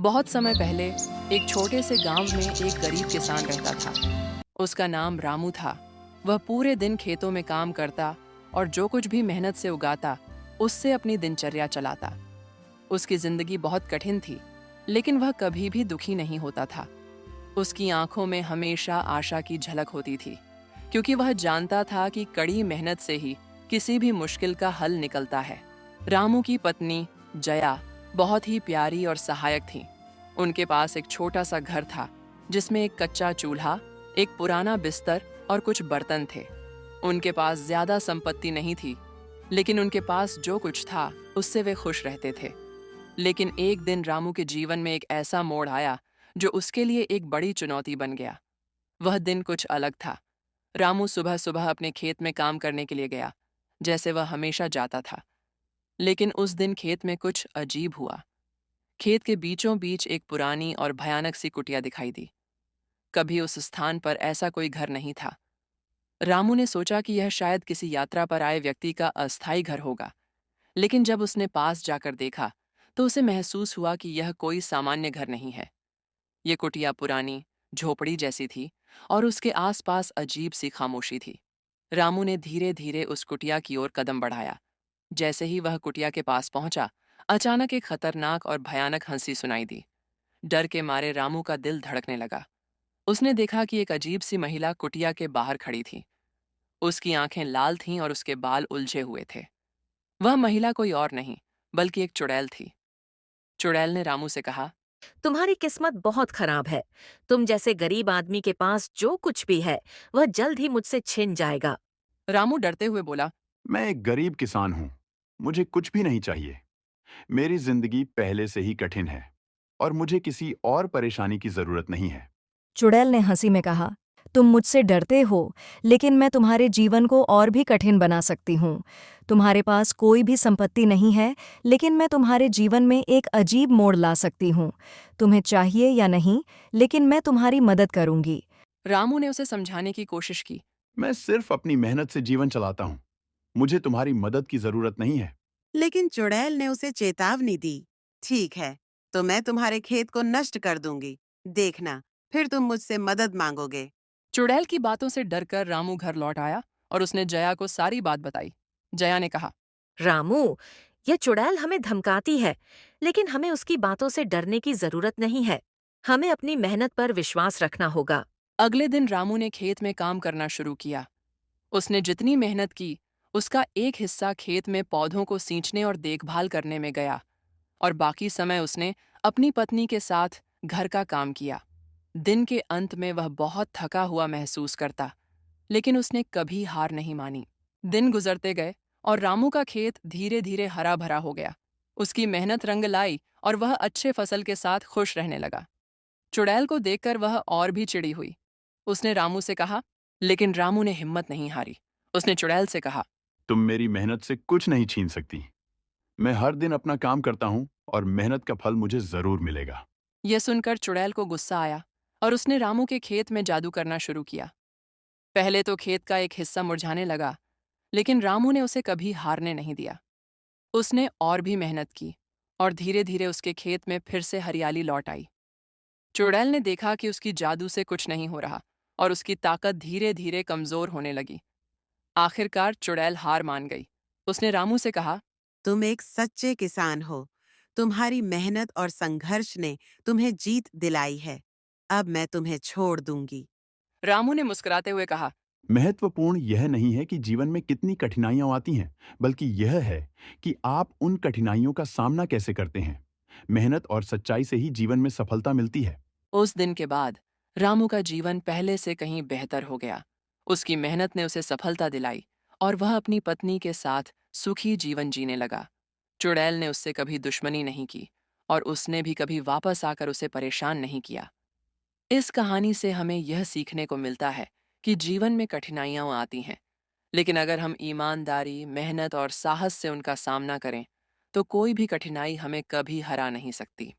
बहुत समय पहले एक छोटे से गांव में एक गरीब किसान रहता था। उसका नाम रामू था। वह पूरे दिन खेतों में काम करता और जो कुछ भी मेहनत से उगाता उससे अपनी दिनचर्या चलाता। उसकी जिंदगी बहुत कठिन थी, लेकिन वह कभी भी दुखी नहीं होता था। उसकी आंखों में हमेशा आशा की झलक होती थी, क्योंकि वह जानता था कि कड़ी मेहनत से ही किसी भी मुश्किल का हल निकलता है। रामू की पत्नी जया बहुत ही प्यारी और सहायक थी। उनके पास एक छोटा सा घर था, जिसमें एक कच्चा चूल्हा, एक पुराना बिस्तर और कुछ बर्तन थे। उनके पास ज्यादा संपत्ति नहीं थी, लेकिन उनके पास जो कुछ था उससे वे खुश रहते थे। लेकिन एक दिन रामू के जीवन में एक ऐसा मोड़ आया जो उसके लिए एक बड़ी चुनौती बन गया। वह दिन कुछ अलग था। रामू सुबह सुबह अपने खेत में काम करने के लिए गया, जैसे वह हमेशा जाता था। लेकिन उस दिन खेत में कुछ अजीब हुआ। खेत के बीचों बीच एक पुरानी और भयानक सी कुटिया दिखाई दी। कभी उस स्थान पर ऐसा कोई घर नहीं था। रामू ने सोचा कि यह शायद किसी यात्रा पर आए व्यक्ति का अस्थायी घर होगा, लेकिन जब उसने पास जाकर देखा तो उसे महसूस हुआ कि यह कोई सामान्य घर नहीं है। ये कुटिया पुरानी झोपड़ी जैसी थी और उसके आसपास अजीब सी खामोशी थी। रामू ने धीरे धीरे उस कुटिया की ओर कदम बढ़ाया। जैसे ही वह कुटिया के पास पहुंचा, अचानक एक खतरनाक और भयानक हंसी सुनाई दी। डर के मारे रामू का दिल धड़कने लगा। उसने देखा कि एक अजीब सी महिला कुटिया के बाहर खड़ी थी। उसकी आंखें लाल थीं और उसके बाल उलझे हुए थे। वह महिला कोई और नहीं, बल्कि एक चुड़ैल थी। चुड़ैल ने रामू से कहा, तुम्हारी किस्मत बहुत खराब है। तुम जैसे गरीब आदमी के पास जो कुछ भी है वह जल्द ही मुझसे छिन जाएगा। रामू डरते हुए बोला, मैं एक गरीब किसान हूँ। मुझे कुछ भी नहीं चाहिए। मेरी जिंदगी पहले से ही कठिन है और मुझे किसी और परेशानी की जरूरत नहीं है। चुड़ैल ने हंसी में कहा, तुम मुझसे डरते हो, लेकिन मैं तुम्हारे जीवन को और भी कठिन बना सकती हूँ। तुम्हारे पास कोई भी संपत्ति नहीं है, लेकिन मैं तुम्हारे जीवन में एक अजीब मोड़ ला सकती हूँ। तुम्हें चाहिए या नहीं, लेकिन मैं तुम्हारी मदद करूंगी। रामू ने उसे समझाने की कोशिश की। मैं सिर्फ अपनी मेहनत से जीवन चलाता हूँ। मुझे तुम्हारी मदद की जरूरत नहीं है। लेकिन चुड़ैल ने उसे चेतावनी दी। ठीक है, तो मैं तुम्हारे खेत को नष्ट कर दूंगी। देखना, फिर तुम मुझसे मदद मांगोगे। चुड़ैल की बातों से डरकर रामू घर लौट आया और उसने जया को सारी बात बताई। जया ने कहा, रामू, यह चुड़ैल हमें धमकाती है, लेकिन हमें उसकी बातों से डरने की जरूरत नहीं है। हमें अपनी मेहनत पर विश्वास रखना होगा। अगले दिन रामू ने खेत में काम करना शुरू किया। उसने जितनी मेहनत की, उसका एक हिस्सा खेत में पौधों को सींचने और देखभाल करने में गया, और बाकी समय उसने अपनी पत्नी के साथ घर का काम किया। दिन के अंत में वह बहुत थका हुआ महसूस करता, लेकिन उसने कभी हार नहीं मानी। दिन गुजरते गए और रामू का खेत धीरे धीरे हरा भरा हो गया। उसकी मेहनत रंग लाई और वह अच्छे फसल के साथ खुश रहने लगा। चुड़ैल को देखकर वह और भी चिड़ी हुई। उसने रामू से कहा, लेकिन रामू ने हिम्मत नहीं हारी। उसने चुड़ैल से कहा, तुम मेरी मेहनत से कुछ नहीं छीन सकती। मैं हर दिन अपना काम करता हूँ और मेहनत का फल मुझे जरूर मिलेगा। यह सुनकर चुड़ैल को गुस्सा आया और उसने रामू के खेत में जादू करना शुरू किया। पहले तो खेत का एक हिस्सा मुरझाने लगा, लेकिन रामू ने उसे कभी हारने नहीं दिया। उसने और भी मेहनत की और धीरे धीरे उसके खेत में फिर से हरियाली लौट आई। चुड़ैल ने देखा कि उसकी जादू से कुछ नहीं हो रहा और उसकी ताकत धीरे धीरे कमजोर होने लगी। आखिरकार चुड़ैल हार मान गई। उसने रामू से कहा, तुम एक सच्चे किसान हो। तुम्हारी मेहनत और संघर्ष ने तुम्हें जीत दिलाई है। अब मैं तुम्हें छोड़ दूंगी। रामू ने मुस्कुराते हुए कहा, महत्वपूर्ण यह नहीं है कि जीवन में कितनी कठिनाइयां आती हैं, बल्कि यह है कि आप उन कठिनाइयों का सामना कैसे करते हैं। मेहनत और सच्चाई से ही जीवन में सफलता मिलती है। उस दिन के बाद रामू का जीवन पहले से कहीं बेहतर हो गया। उसकी मेहनत ने उसे सफलता दिलाई और वह अपनी पत्नी के साथ सुखी जीवन जीने लगा। चुड़ैल ने उससे कभी दुश्मनी नहीं की और उसने भी कभी वापस आकर उसे परेशान नहीं किया। इस कहानी से हमें यह सीखने को मिलता है कि जीवन में कठिनाइयां आती हैं, लेकिन अगर हम ईमानदारी, मेहनत और साहस से उनका सामना करें, तो कोई भी कठिनाई हमें कभी हरा नहीं सकती।